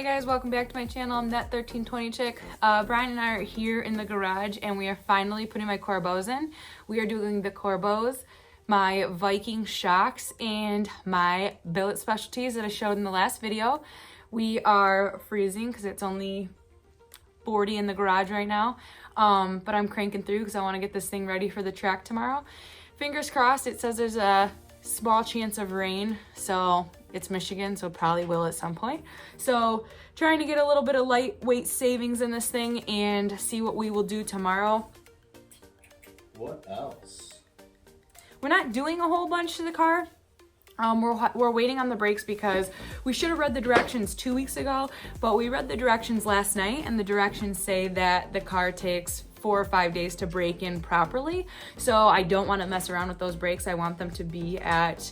Hey guys, welcome back to my channel. I'm that 1320 chick. Brian and I are here in the garage and we are finally putting my Corbeaus in. We are doing the Corbeaus, my Viking Shocks, and my Billet Specialties that I showed in the last video. We are freezing because it's only 40 in the garage right now, but I'm cranking through because I want to get this thing ready for the track tomorrow. Fingers crossed. It says there's a small chance of rain, so it's Michigan, so probably will at some point. So trying to get a little bit of lightweight savings in this thing and see what we will do tomorrow. What else? We're not doing a whole bunch to the car. We're waiting on the brakes because we should have read the directions 2 weeks ago, but we read the directions last night and the directions say that the car takes 4 or 5 days to brake in properly. So I don't want to mess around with those brakes. I want them to be at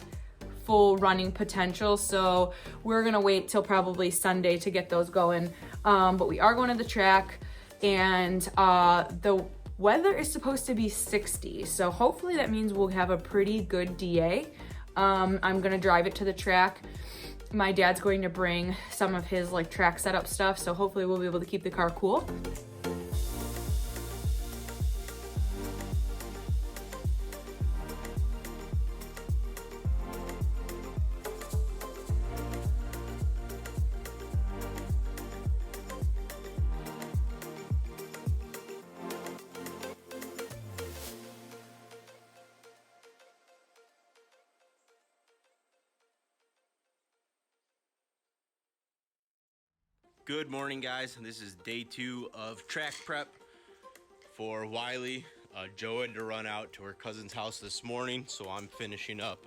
full running potential. So we're gonna wait till probably Sunday to get those going. But we are going to the track, and the weather is supposed to be 60. So hopefully that means we'll have a pretty good DA. I'm gonna drive it to the track. My dad's going to bring some of his like track setup stuff, so hopefully we'll be able to keep the car cool. Good morning, guys. This is day 2 of track prep for Wylee. Joe had to run out to her cousin's house this morning, so I'm finishing up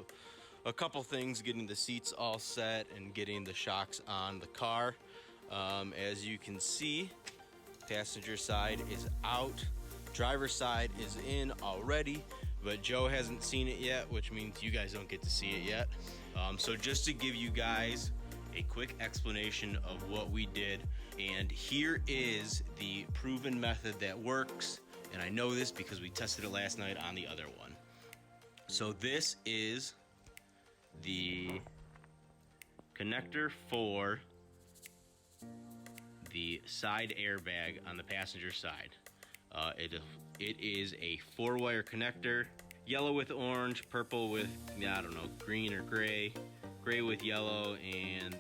a couple things, getting the seats all set and getting the shocks on the car. As you can see, passenger side is out, driver's side is in already, but Joe hasn't seen it yet, which means you guys don't get to see it yet. So just to give you guys a quick explanation of what we did, and here is the proven method that works, and I know this because we tested it last night on the other one. So this is the connector for the side airbag on the passenger side. It is a 4-wire connector, yellow with orange, purple with, I don't know, green or gray, gray with yellow, and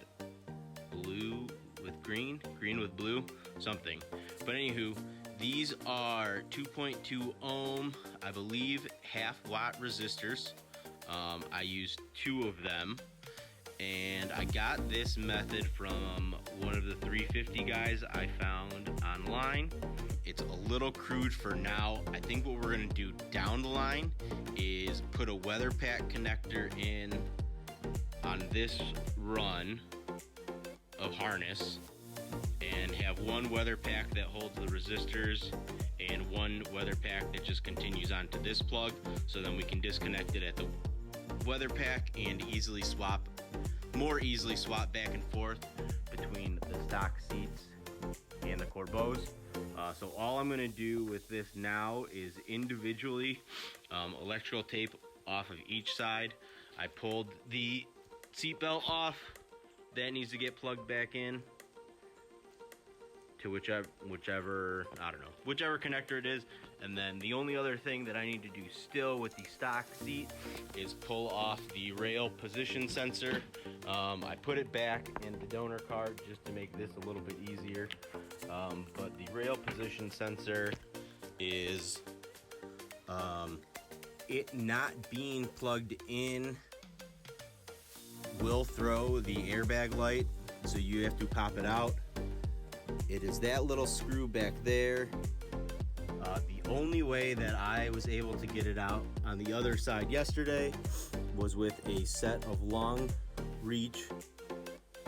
blue with green, green with blue, something. But anywho, these are 2.2 ohm, I believe, half-watt resistors. I used 2 of them, and I got this method from one of the 350 guys I found online. It's a little crude for now. I think what we're gonna do down the line is put a weather pack connector in on this run of harness and have one weather pack that holds the resistors and one weather pack that just continues onto this plug, so then we can disconnect it at the weather pack and more easily swap back and forth between the stock seats and the Corbeaus. So all I'm going to do with this now is individually electrical tape off of each side. I pulled the seatbelt off. That needs to get plugged back in to whichever connector it is. And then the only other thing that I need to do still with the stock seat is pull off the rail position sensor. I put it back in the donor card just to make this a little bit easier. But the rail position sensor is it not being plugged in will throw the airbag light, so you have to pop it out. It is that little screw back there. The only way that I was able to get it out on the other side yesterday was with a set of long reach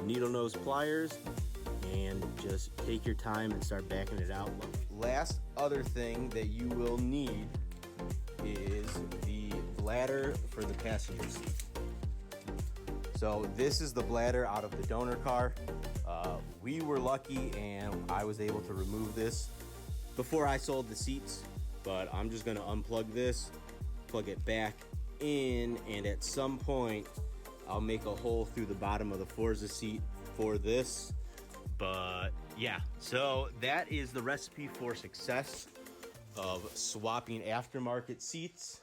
needle nose pliers, and just take your time and start backing it out. Last other thing that you will need is the bladder for the passenger seat. So this is the bladder out of the donor car. We were lucky and I was able to remove this before I sold the seats, but I'm just gonna unplug this, plug it back in, and at some point I'll make a hole through the bottom of the Forza seat for this. But yeah, so that is the recipe for success of swapping aftermarket seats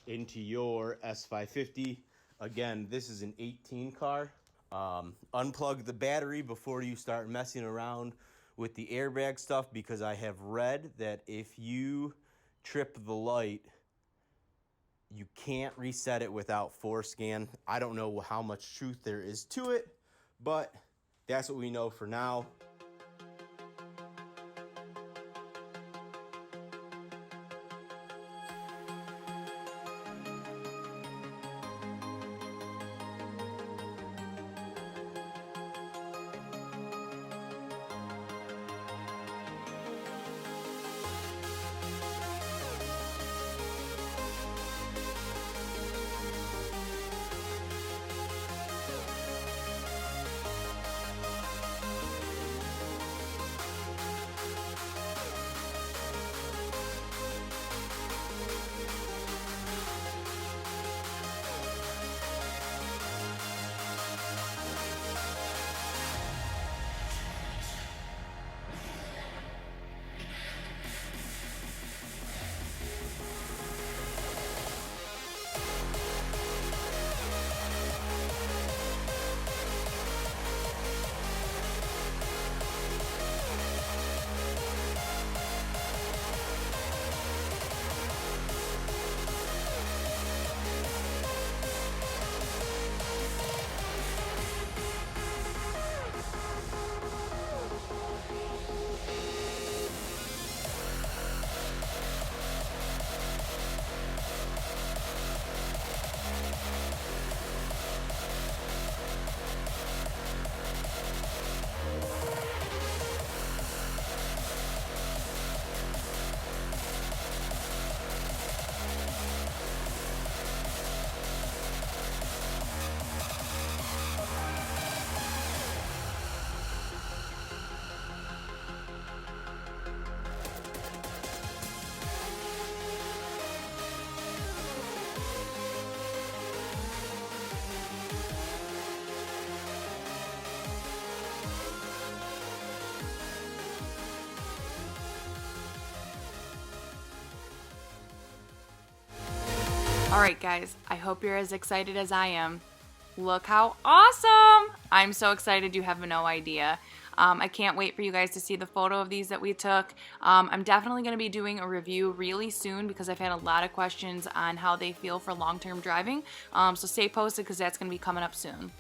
into your S550. Again, this is an 18 car. Unplug the battery before you start messing around with the airbag stuff, because I have read that if you trip the light, you can't reset it without ForeScan. I don't know how much truth there is to it, but that's what we know for now. All right, guys, I hope you're as excited as I am. Look how awesome! I'm so excited you have no idea. I can't wait for you guys to see the photo of these that we took. I'm definitely going to be doing a review really soon because I've had a lot of questions on how they feel for long-term driving. So stay posted because that's going to be coming up soon.